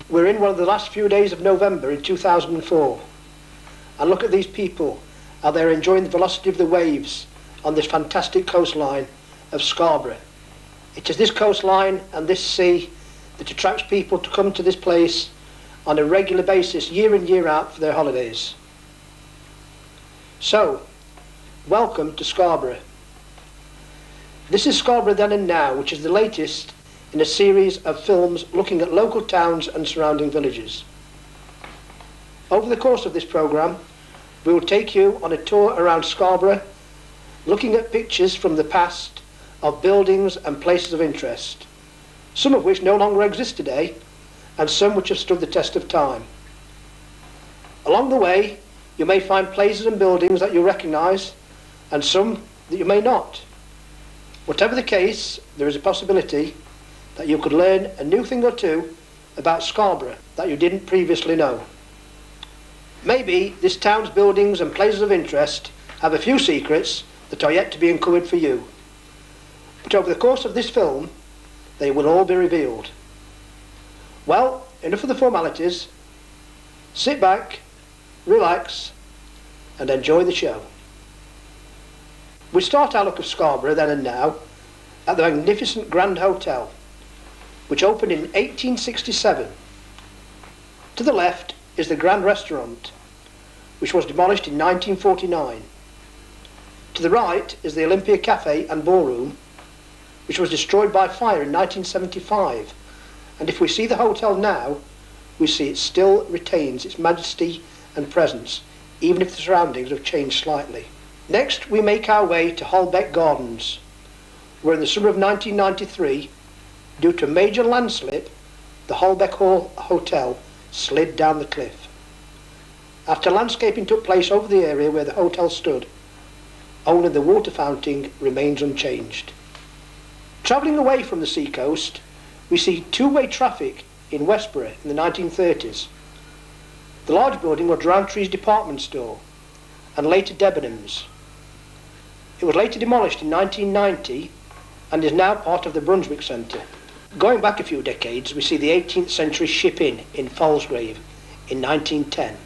We're in one of the last few days of November in 2004. And look at these people, how they're enjoying the velocity of the waves on this fantastic coastline of Scarborough. It is this coastline and this sea that attracts people to come to this place on a regular basis, year in, year out, for their holidays. So, welcome to Scarborough. This is Scarborough Then and Now, which is the latest in a series of films looking at local towns and surrounding villages. Over the course of this programme, we will take you on a tour around Scarborough, looking at pictures from the past of buildings and places of interest, some of which no longer exist today, and some which have stood the test of time. Along the way, you may find places and buildings that you recognise, and some that you may not. Whatever the case, there is a possibility that you could learn a new thing or two about Scarborough that you didn't previously know. Maybe this town's buildings and places of interest have a few secrets that are yet to be uncovered for you. But over the course of this film, they will all be revealed. Well, enough of the formalities. Sit back, relax, and enjoy the show. We start our look of Scarborough then and now at the magnificent Grand Hotel, which opened in 1867. To the left is the Grand Restaurant, which was demolished in 1949. To the right is the Olympia Cafe and Ballroom, which was destroyed by fire in 1975. And if we see the hotel now, we see it still retains its majesty and presence, even if the surroundings have changed slightly. Next, we make our way to Holbeck Gardens, where in the summer of 1993, due to a major landslip, the Holbeck Hall Hotel slid down the cliff. After landscaping took place over the area where the hotel stood, only the water fountain remains unchanged. Travelling away from the seacoast, we see two-way traffic in Westborough in the 1930s. The large building was Rowntree's department store, and later Debenhams. It was later demolished in 1990 and is now part of the Brunswick Centre. Going back a few decades, we see the 18th century Ship Inn in Falsgrave in 1910.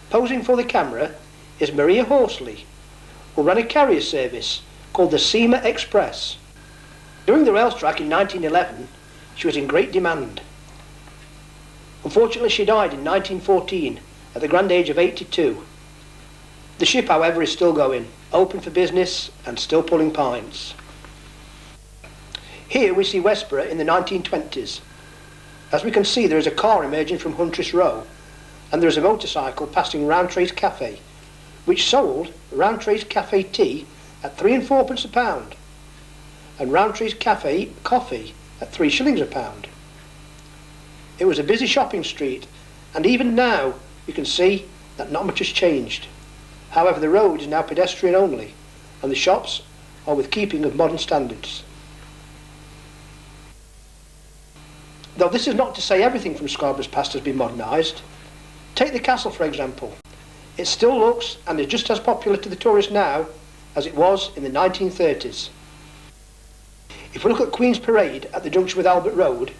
Posing for the camera is Maria Horsley, who ran a carrier service called the Seamer Express. During the rail strike in 1911, she was in great demand. Unfortunately, she died in 1914 at the grand age of 82. The ship, however, is still going, open for business and still pulling pints. Here we see Westborough in the 1920s. As we can see, there is a car emerging from Huntress Row, and there is a motorcycle passing Rowntree's Cafe, which sold Rowntree's Cafe tea at 3 and 4 a pound, and Rowntree's Cafe coffee at 3 shillings a pound. It was a busy shopping street, and even now you can see that not much has changed. However, the road is now pedestrian only, and the shops are with keeping of modern standards. Though this is not to say everything from Scarborough's past has been modernised. Take the castle, for example. It still looks and is just as popular to the tourist now as it was in the 1930s. If we look at Queen's Parade at the junction with Albert Road,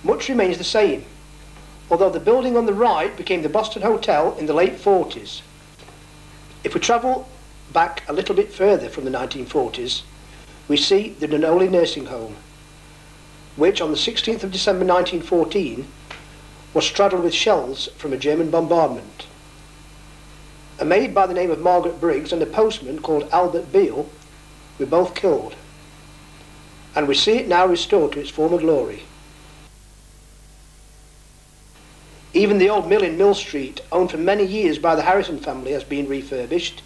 much remains the same, although the building on the right became the Boston Hotel in the late 40s. If we travel back a little bit further from the 1940s, we see the Dunolly Nursing Home, which on the 16th of December 1914 was straddled with shells from a German bombardment. A maid by the name of Margaret Briggs and a postman called Albert Beale were both killed, and we see it now restored to its former glory. Even the old mill in Mill Street, owned for many years by the Harrison family, has been refurbished.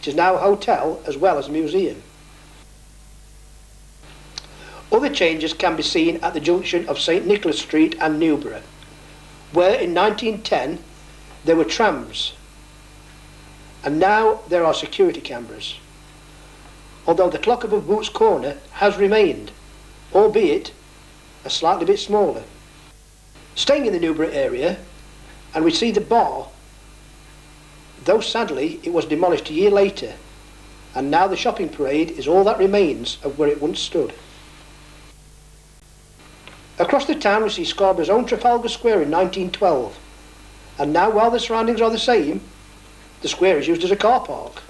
It is now a hotel as well as a museum. Other changes can be seen at the junction of St Nicholas Street and Newborough, where in 1910 there were trams, and now there are security cameras. Although the clock above Boots Corner has remained, albeit a slightly bit smaller. Staying in the Newborough area, and we see the bar, though sadly it was demolished a year later, and now the shopping parade is all that remains of where it once stood. Across the town we see Scarborough's own Trafalgar Square in 1912, and now, while the surroundings are the same, the square is used as a car park.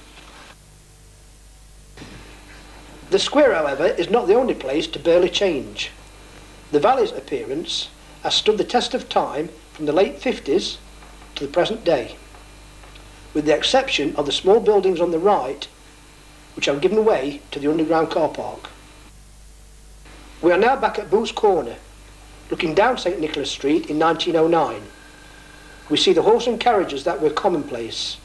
The square, however, is not the only place to barely change. The valley's appearance has stood the test of time from the late 50s to the present day, with the exception of the small buildings on the right, which have given way to the underground car park. We are now back at Boots Corner, looking down St Nicholas Street in 1909. We see the horse and carriages that were commonplace,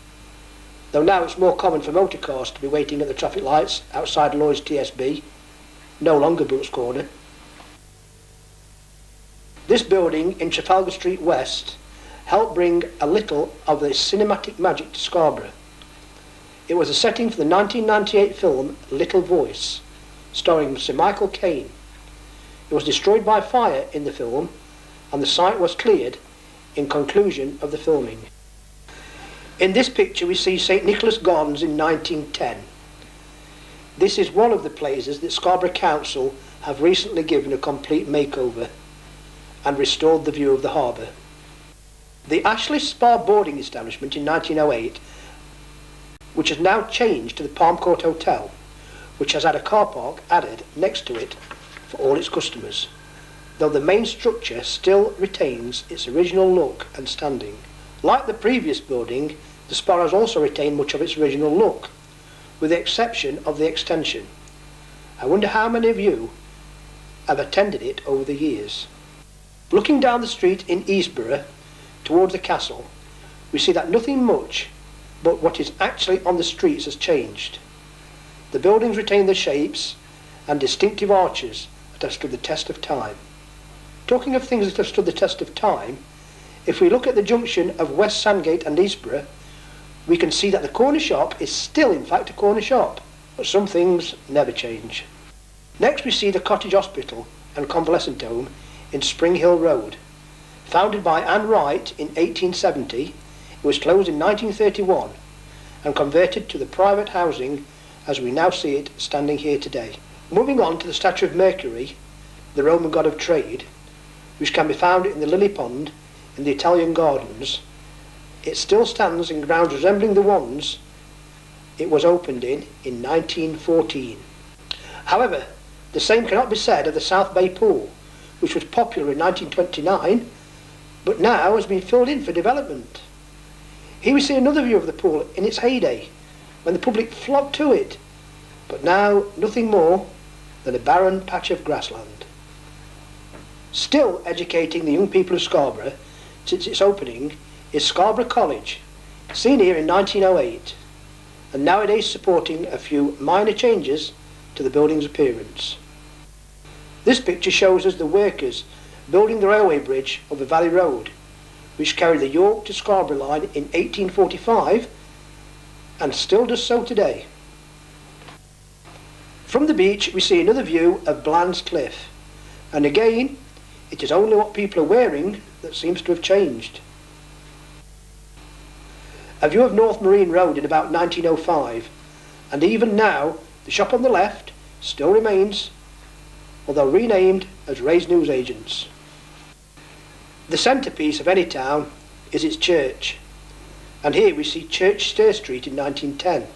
though now it's more common for motor cars to be waiting at the traffic lights outside Lloyd's TSB, no longer Boots Corner. This building in Trafalgar Street West helped bring a little of the cinematic magic to Scarborough. It was a setting for the 1998 film Little Voice, starring Sir Michael Caine. It was destroyed by fire in the film, and the site was cleared in conclusion of the filming. In this picture we see St Nicholas Gardens in 1910. This is one of the places that Scarborough Council have recently given a complete makeover and restored the view of the harbour. The Ashley Spa boarding establishment in 1908, which has now changed to the Palm Court Hotel, which has had a car park added next to it for all its customers, though the main structure still retains its original look and standing. Like the previous building, the Spa has also retained much of its original look, with the exception of the extension. I wonder how many of you have attended it over the years. Looking down the street in Eastborough towards the castle, we see that nothing much but what is actually on the streets has changed. The buildings retain their shapes and distinctive arches that have stood the test of time. Talking of things that have stood the test of time, if we look at the junction of West Sandgate and Eastborough, we can see that the corner shop is still in fact a corner shop, but some things never change. Next we see the Cottage Hospital and Convalescent Home in Spring Hill Road. Founded by Anne Wright in 1870, it was closed in 1931 and converted to the private housing as we now see it standing here today. Moving on to the statue of Mercury, the Roman god of trade, which can be found in the Lily Pond in the Italian Gardens. It still stands in grounds resembling the ones it was opened in 1914. However, the same cannot be said of the South Bay Pool, which was popular in 1929, but now has been filled in for development. Here we see another view of the pool in its heyday, when the public flocked to it, but now nothing more than a barren patch of grassland. Still educating the young people of Scarborough since its opening is Scarborough College, seen here in 1908, and nowadays supporting a few minor changes to the building's appearance. This picture shows us the workers building the railway bridge over Valley Road, which carried the York to Scarborough line in 1845 and still does so today. From the beach we see another view of Bland's Cliff, and again it is only what people are wearing that seems to have changed. A view of North Marine Road in about 1905, and even now the shop on the left still remains, although renamed as Ray's Newsagents. The centrepiece of any town is its church, and here we see Church Stair Street in 1910,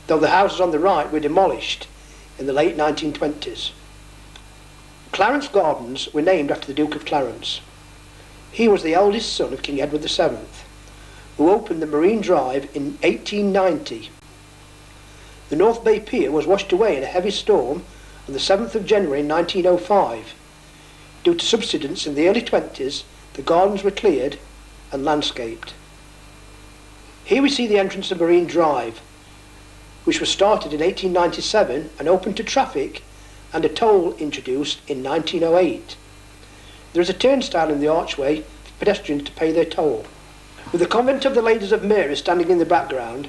though the houses on the right were demolished in the late 1920s. Clarence Gardens were named after the Duke of Clarence. He was the eldest son of King Edward VII, who opened the Marine Drive in 1890. The North Bay Pier was washed away in a heavy storm on the 7th of January 1905. Due to subsidence in the early 20s, the gardens were cleared and landscaped. Here we see the entrance of Marine Drive, which was started in 1897 and opened to traffic, and a toll introduced in 1908. There is a turnstile in the archway for pedestrians to pay their toll. With the convent of the Ladies of Mary standing in the background,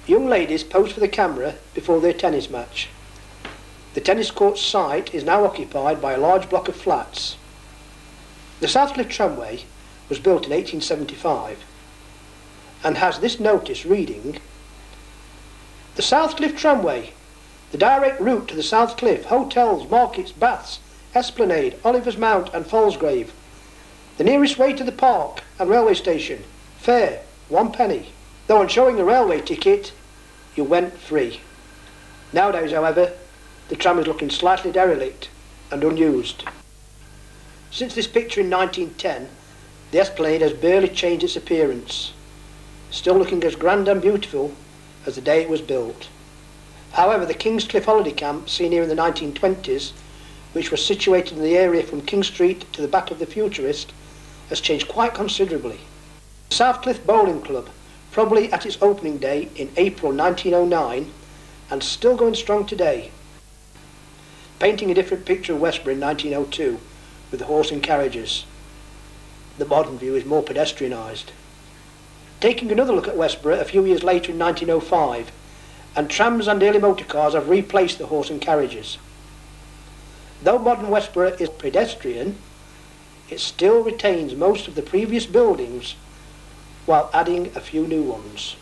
young ladies pose for the camera before their tennis match. The tennis court site is now occupied by a large block of flats. The Southcliffe Tramway was built in 1875 and has this notice reading, "The Southcliffe Tramway, the direct route to the South Cliff, hotels, markets, baths, Esplanade, Oliver's Mount and Falsgrave. The nearest way to the park and railway station. Fare, 1 penny. Though on showing a railway ticket, you went free. Nowadays, however, the tram is looking slightly derelict and unused. Since this picture in 1910, the Esplanade has barely changed its appearance, still looking as grand and beautiful as the day it was built. However, the Kingscliff holiday camp seen here in the 1920s, which was situated in the area from King Street to the back of the Futurist, has changed quite considerably. The Southcliff Bowling Club, probably at its opening day in April 1909, and still going strong today, painting a different picture of Westborough in 1902 with the horse and carriages. The modern view is more pedestrianised. Taking another look at Westborough a few years later in 1905, and trams and early motor cars have replaced the horse and carriages. Though modern Westborough is pedestrian, it still retains most of the previous buildings while adding a few new ones.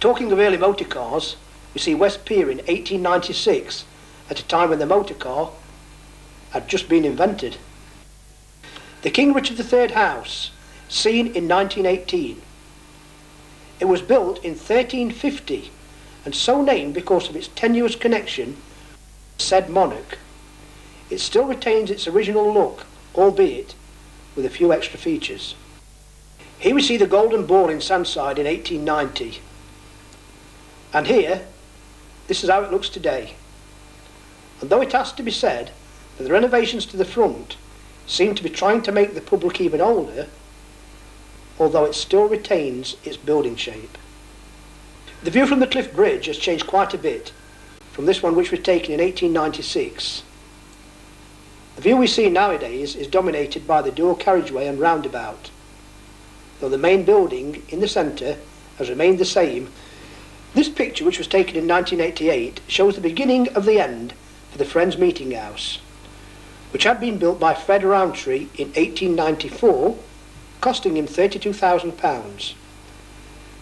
Talking of early motor cars, we see West Pier in 1896, at a time when the motor car had just been invented. The King Richard III house, seen in 1918. It was built in 1350 and so named because of its tenuous connection with said monarch. It still retains its original look, albeit with a few extra features. Here we see the Golden Ball in Sandside in 1890. And here, this is how it looks today. And though it has to be said that the renovations to the front seem to be trying to make the public even older, although it still retains its building shape. The view from the Cliff Bridge has changed quite a bit from this one which was taken in 1896. The view we see nowadays is dominated by the dual carriageway and roundabout, though the main building in the centre has remained the same. This picture, which was taken in 1988, shows the beginning of the end for the Friends Meeting House, which had been built by Fred Rowntree in 1894, costing him £32,000.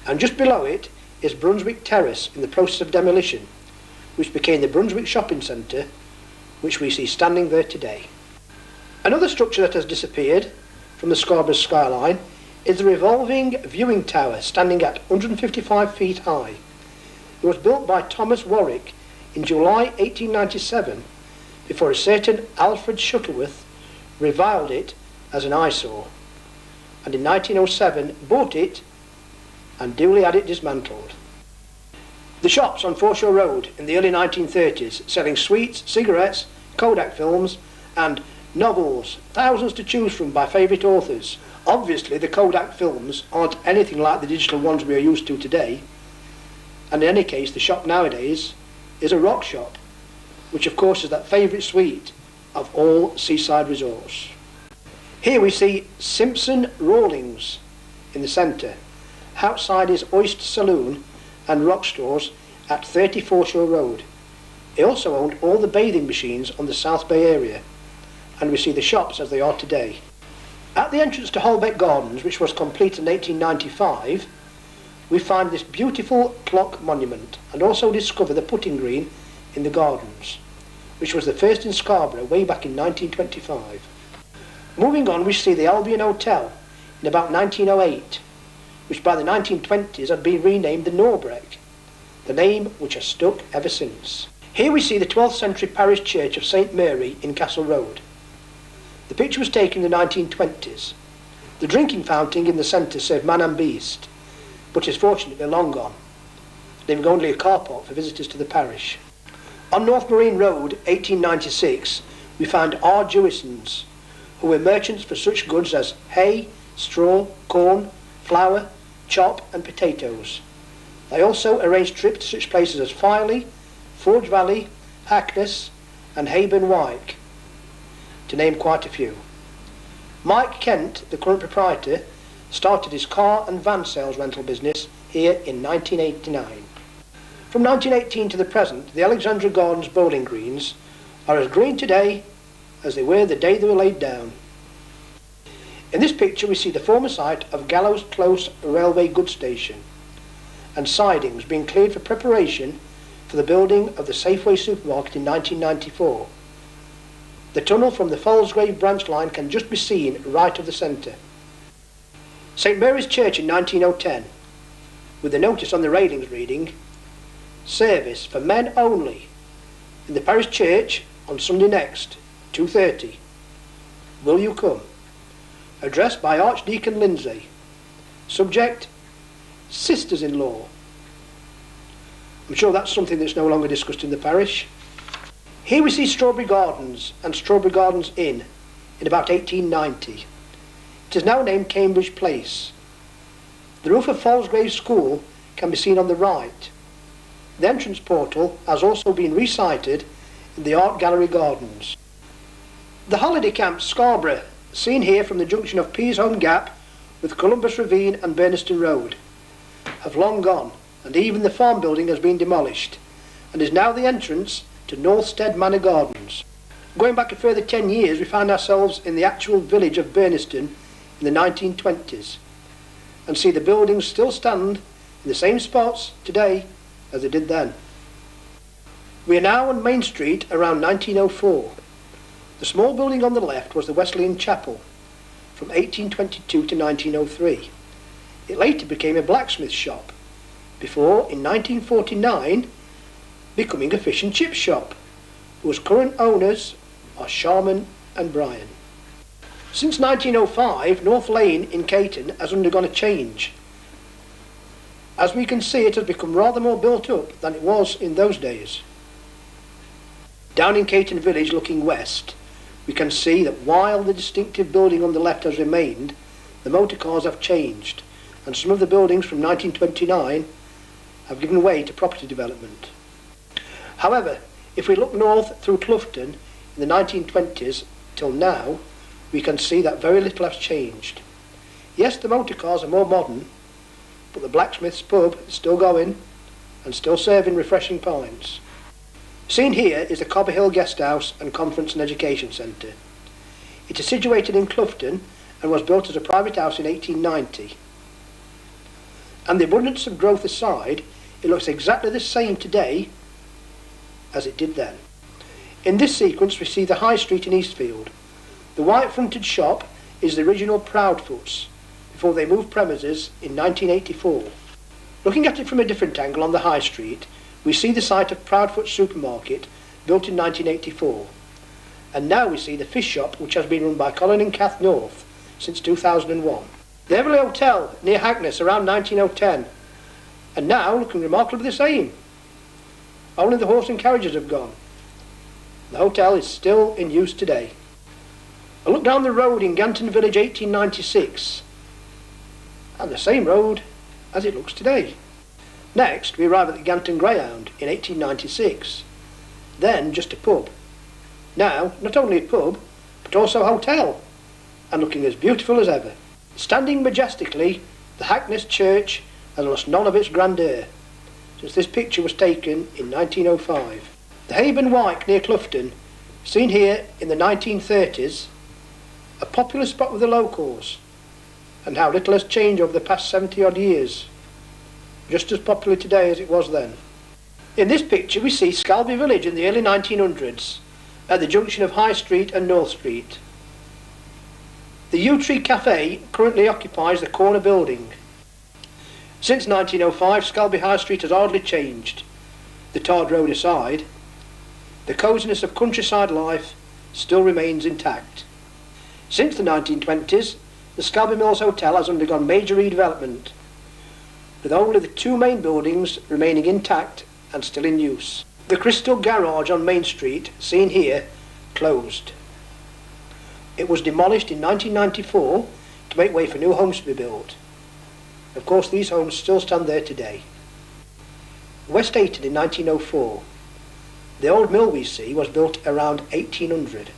And just below it is Brunswick Terrace in the process of demolition, which became the Brunswick Shopping Centre, which we see standing there today. Another structure that has disappeared from the Scarborough skyline is the revolving viewing tower, standing at 155 feet high. It was built by Thomas Warwick in July 1897 before a certain Alfred Shuttleworth reviled it as an eyesore, and in 1907 bought it and duly had it dismantled. The shops on Foreshore Road in the early 1930s, selling sweets, cigarettes, Kodak films and novels, thousands to choose from by favourite authors. Obviously the Kodak films aren't anything like the digital ones we are used to today, and in any case the shop nowadays is a rock shop, which of course is that favourite suite of all seaside resorts. Here we see Simpson Rawlings in the centre. Outside is Oyster Saloon and rock stores at 30 Foreshore Road. He also owned all the bathing machines on the South Bay area, and we see the shops as they are today. At the entrance to Holbeck Gardens, which was complete in 1895, we find this beautiful clock monument and also discover the putting green in the gardens, which was the first in Scarborough way back in 1925. Moving on, we see the Albion Hotel in about 1908, which by the 1920s had been renamed the Norbreck, the name which has stuck ever since. Here we see the 12th century parish church of St Mary in Castle Road. The picture was taken in the 1920s. The drinking fountain in the centre served man and beast, but is fortunately long gone, leaving only a car park for visitors to the parish. On North Marine Road, 1896, we find R. Jewisons, who were merchants for such goods as hay, straw, corn, flour, chop and potatoes. They also arranged trips to such places as Filey, Forge Valley, Hackness and Hayburn Wyke, to name quite a few. Mike Kent, the current proprietor, started his car and van sales rental business here in 1989. From 1918 to the present, the Alexandra Gardens bowling greens are as green today as they were the day they were laid down. In this picture we see the former site of Gallows Close Railway Goods Station and sidings being cleared for preparation for the building of the Safeway supermarket in 1994. The tunnel from the Falsgrave branch line can just be seen right of the centre. St Mary's Church in 1910, with a notice on the railings reading, "Service for men only in the parish church on Sunday next, 2:30. Will you come?" Addressed by Archdeacon Lindsay. Subject, sisters-in-law. I'm sure that's something that's no longer discussed in the parish. Here we see Strawberry Gardens and Strawberry Gardens Inn in about 1890. It is now named Cambridge Place. The roof of Falsgrave School can be seen on the right. The entrance portal has also been resited in the Art Gallery Gardens. The holiday camp Scarborough, seen here from the junction of Peasholm Gap with Columbus Ravine and Burniston Road, have long gone, and even the farm building has been demolished and is now the entrance to Northstead Manor Gardens. Going back a further 10 years, we find ourselves in the actual village of Burniston in the 1920s and see the buildings still stand in the same spots today as they did then. We are now on Main Street around 1904. The small building on the left was the Wesleyan Chapel from 1822 to 1903. It later became a blacksmith shop before, in 1949, becoming a fish and chip shop, whose current owners are Sharman and Bryan. Since 1905, North Lane in Caton has undergone a change. As we can see, it has become rather more built up than it was in those days. Down in Caton Village looking west, we can see that while the distinctive building on the left has remained, the motor cars have changed, and some of the buildings from 1929 have given way to property development. However, if we look north through Cloughton in the 1920s till now, we can see that very little has changed. Yes, the motor cars are more modern, but the blacksmith's pub is still going and still serving refreshing pints. Seen here is the Cobber Hill Guest House and Conference and Education Centre. It is situated in Cloughton and was built as a private house in 1890. And the abundance of growth aside, it looks exactly the same today as it did then. In this sequence we see the High Street in Eastfield. The white fronted shop is the original Proudfoot's before they moved premises in 1984. Looking at it from a different angle on the High Street, we see the site of Proudfoot Supermarket, built in 1984. And now we see the fish shop, which has been run by Colin and Kath North since 2001. The Everley Hotel near Hackness around 1910, and now looking remarkably the same. Only the horse and carriages have gone. The hotel is still in use today. A look down the road in Ganton Village 1896, and the same road as it looks today. Next, we arrive at the Ganton Greyhound in 1896, then just a pub. Now, not only a pub, but also a hotel, and looking as beautiful as ever. Standing majestically, the Hackness Church has lost none of its grandeur since this picture was taken in 1905. The Haven Wyke near Cloughton, seen here in the 1930s, a popular spot with the locals, and how little has changed over the past 70 odd years. Just as popular today as it was then. In this picture we see Scarborough Village in the early 1900s, at the junction of High Street and North Street. The Yew Tree Cafe currently occupies the corner building. Since 1905, Scarborough High Street has hardly changed. The tarred road aside, the cosiness of countryside life still remains intact. Since the 1920s, the Scarborough Mills Hotel has undergone major redevelopment, with only the two main buildings remaining intact and still in use. The Crystal Garage on Main Street, seen here, closed. It was demolished in 1994 to make way for new homes to be built. Of course, these homes still stand there today. West Ayton in 1904. The old mill we see was built around 1800.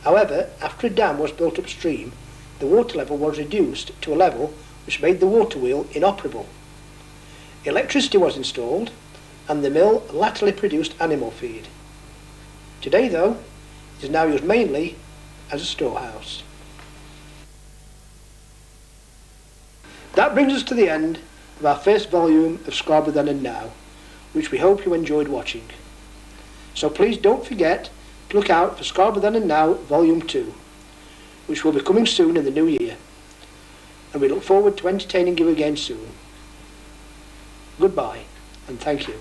However, after a dam was built upstream, the water level was reduced to a level which made the water wheel inoperable. Electricity was installed, and the mill latterly produced animal feed. Today, though, it is now used mainly as a storehouse. That brings us to the end of our first volume of Scarborough Then and Now, which we hope you enjoyed watching. So please don't forget Look out for Scarborough Then and Now Volume 2, which will be coming soon in the new year, and we look forward to entertaining you again soon. Goodbye, and thank you.